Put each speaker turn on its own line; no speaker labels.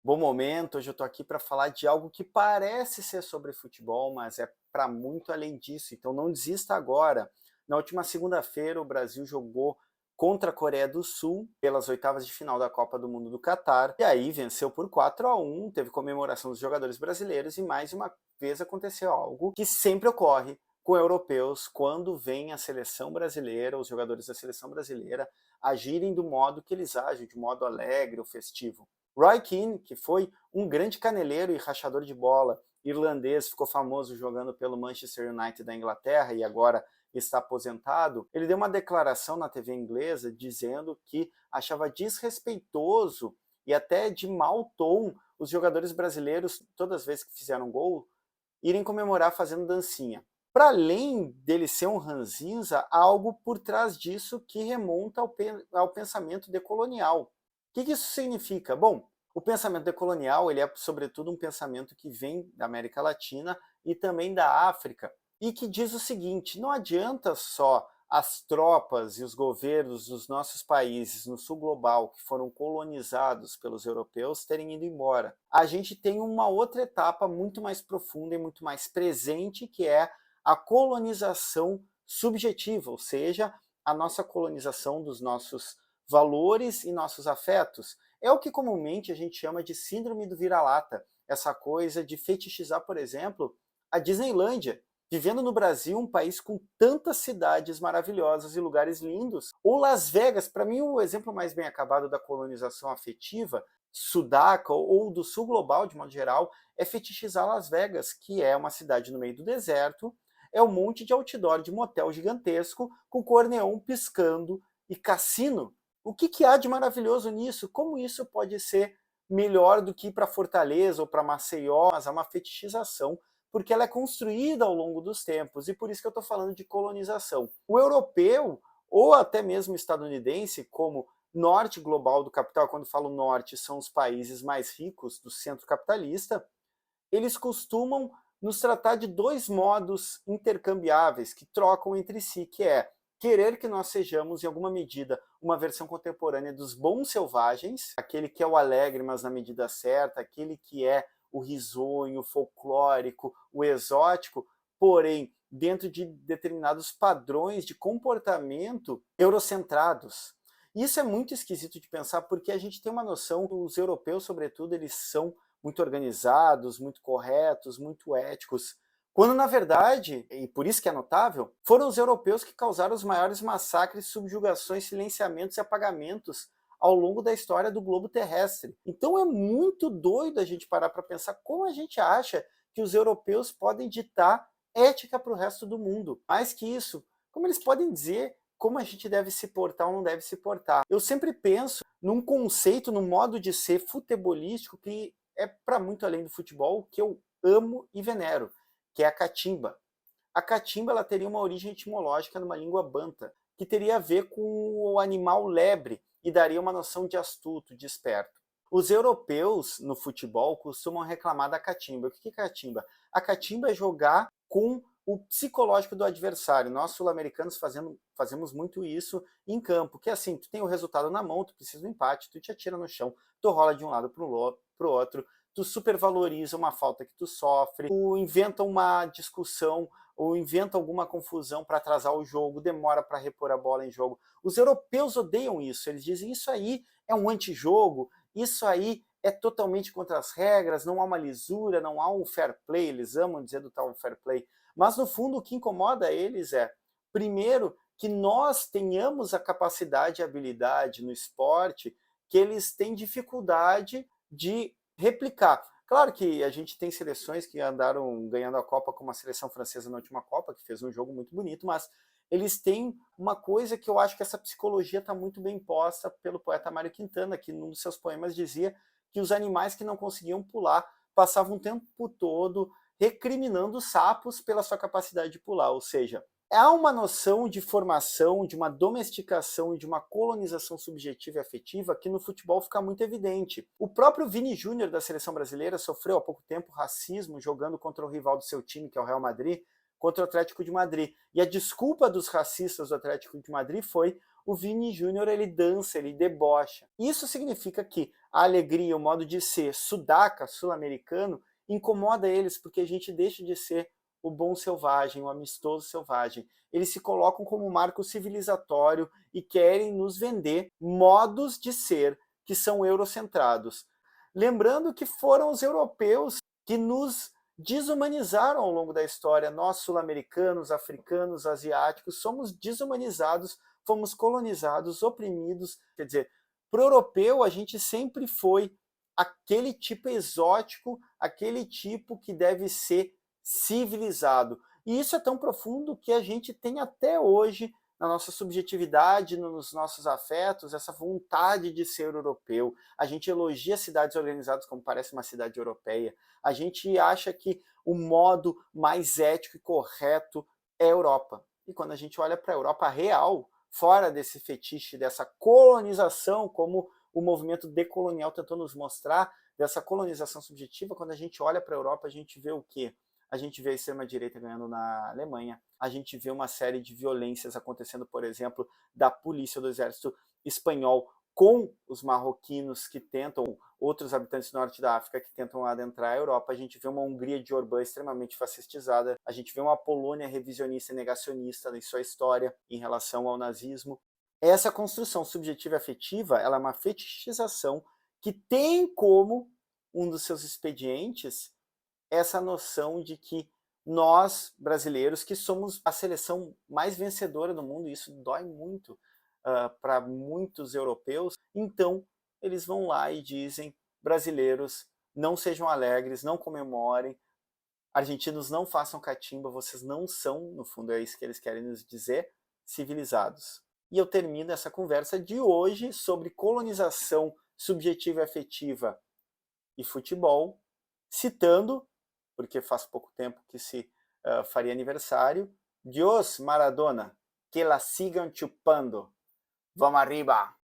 Bom momento, hoje eu tô aqui para falar de algo que parece ser sobre futebol, mas é para muito além disso, então não desista agora. Na última segunda-feira, o Brasil jogou contra a Coreia do Sul pelas oitavas de final da Copa do Mundo do Catar, e aí venceu por 4-1, teve comemoração dos jogadores brasileiros e mais uma vez aconteceu algo que sempre ocorre com europeus quando vem a seleção brasileira, os jogadores da seleção brasileira agirem do modo que eles agem, de modo alegre ou festivo. Roy Keane, que foi um grande caneleiro e rachador de bola irlandês, ficou famoso jogando pelo Manchester United da Inglaterra e agora está aposentado, ele deu uma declaração na TV inglesa dizendo que achava desrespeitoso e até de mau tom os jogadores brasileiros, todas as vezes que fizeram gol, irem comemorar fazendo dancinha. Para além dele ser um ranzinza, há algo por trás disso que remonta ao pensamento decolonial. O que isso significa? Bom, o pensamento decolonial ele é sobretudo um pensamento que vem da América Latina e também da África, e que diz o seguinte: não adianta só as tropas e os governos dos nossos países no sul global, que foram colonizados pelos europeus, terem ido embora. A gente tem uma outra etapa muito mais profunda e muito mais presente, que é a colonização subjetiva, ou seja, a nossa colonização dos nossos valores e nossos afetos. É o que comumente a gente chama de síndrome do vira-lata, essa coisa de fetichizar, por exemplo, a Disneylândia. Vivendo no Brasil, um país com tantas cidades maravilhosas e lugares lindos, ou Las Vegas, para mim o exemplo mais bem acabado da colonização afetiva, sudaca ou do sul global de modo geral, é fetichizar Las Vegas, que é uma cidade no meio do deserto, é um monte de outdoor de motel gigantesco, com cor neon piscando e cassino. O que há de maravilhoso nisso? Como isso pode ser melhor do que ir para Fortaleza ou para Maceió? Mas é uma fetichização porque ela é construída ao longo dos tempos, e por isso que eu estou falando de colonização. O europeu, ou até mesmo estadunidense, como norte global do capital, quando falo norte, são os países mais ricos do centro capitalista, eles costumam nos tratar de dois modos intercambiáveis que trocam entre si, que é querer que nós sejamos, em alguma medida, uma versão contemporânea dos bons selvagens, aquele que é o alegre, mas na medida certa, aquele que é o risonho, o folclórico, o exótico, porém dentro de determinados padrões de comportamento eurocentrados. Isso é muito esquisito de pensar porque a gente tem uma noção, os europeus, sobretudo, eles são muito organizados, muito corretos, muito éticos, quando na verdade, e por isso que é notável, foram os europeus que causaram os maiores massacres, subjugações, silenciamentos e apagamentos ao longo da história do globo terrestre. Então é muito doido a gente parar para pensar como a gente acha que os europeus podem ditar ética para o resto do mundo. Mais que isso, como eles podem dizer como a gente deve se portar ou não deve se portar. Eu sempre penso num conceito, num modo de ser futebolístico que é para muito além do futebol, que eu amo e venero, que é a catimba. A catimba ela teria uma origem etimológica numa língua banta, que teria a ver com o animal lebre e daria uma noção de astuto, de esperto. Os europeus no futebol costumam reclamar da catimba. O que é catimba? A catimba é jogar com o psicológico do adversário. Nós sul-americanos fazemos muito isso em campo, que é assim, tu tem o resultado na mão, tu precisa do empate, tu te atira no chão, tu rola de um lado para o outro, tu supervaloriza uma falta que tu sofre, tu inventa uma discussão ou inventa alguma confusão para atrasar o jogo, demora para repor a bola em jogo. Os europeus odeiam isso, eles dizem isso aí é um antijogo, isso aí é totalmente contra as regras, não há uma lisura, não há um fair play, eles amam dizer do tal fair play, mas no fundo o que incomoda eles é, primeiro, que nós tenhamos a capacidade e habilidade no esporte que eles têm dificuldade de replicar. Claro que a gente tem seleções que andaram ganhando a Copa, como a seleção francesa na última Copa, que fez um jogo muito bonito, mas eles têm uma coisa que eu acho que essa psicologia está muito bem posta pelo poeta Mário Quintana, que num dos seus poemas dizia que os animais que não conseguiam pular passavam o tempo todo recriminando sapos pela sua capacidade de pular, ou seja, há uma noção de formação, de uma domesticação e de uma colonização subjetiva e afetiva que no futebol fica muito evidente. O próprio Vini Júnior da seleção brasileira sofreu há pouco tempo racismo jogando contra o rival do seu time, que é o Real Madrid, contra o Atlético de Madrid. E a desculpa dos racistas do Atlético de Madrid foi: o Vini Júnior ele dança, ele debocha. Isso significa que a alegria, o modo de ser sudaca, sul-americano, incomoda eles, porque a gente deixa de ser o bom selvagem, o amistoso selvagem. Eles se colocam como marco civilizatório e querem nos vender modos de ser que são eurocentrados. Lembrando que foram os europeus que nos desumanizaram ao longo da história. Nós, sul-americanos, africanos, asiáticos, somos desumanizados, fomos colonizados, oprimidos. Quer dizer, para o europeu, a gente sempre foi aquele tipo exótico, aquele tipo que deve ser civilizado. E isso é tão profundo que a gente tem até hoje na nossa subjetividade, nos nossos afetos, essa vontade de ser europeu. A gente elogia cidades organizadas como parece uma cidade europeia. A gente acha que o modo mais ético e correto é a Europa. E quando a gente olha para a Europa real, fora desse fetiche, dessa colonização, como o movimento decolonial tentou nos mostrar, dessa colonização subjetiva, quando a gente olha para a Europa, a gente vê o quê? A gente vê a extrema-direita ganhando na Alemanha, a gente vê uma série de violências acontecendo, por exemplo, da polícia do exército espanhol com os marroquinos que tentam, outros habitantes do norte da África que tentam adentrar a Europa, a gente vê uma Hungria de Orbán extremamente fascistizada, a gente vê uma Polônia revisionista e negacionista em sua história em relação ao nazismo. Essa construção subjetiva e afetiva, ela é uma fetichização que tem como um dos seus expedientes essa noção de que nós, brasileiros, que somos a seleção mais vencedora do mundo, e isso dói muito para muitos europeus, então eles vão lá e dizem, brasileiros, não sejam alegres, não comemorem, argentinos não façam catimba, vocês não são, no fundo é isso que eles querem nos dizer, civilizados. E eu termino essa conversa de hoje sobre colonização subjetiva e afetiva e futebol, citando, porque faz pouco tempo que se faria aniversário, Dios Maradona, que la sigan chupando. Vamos arriba!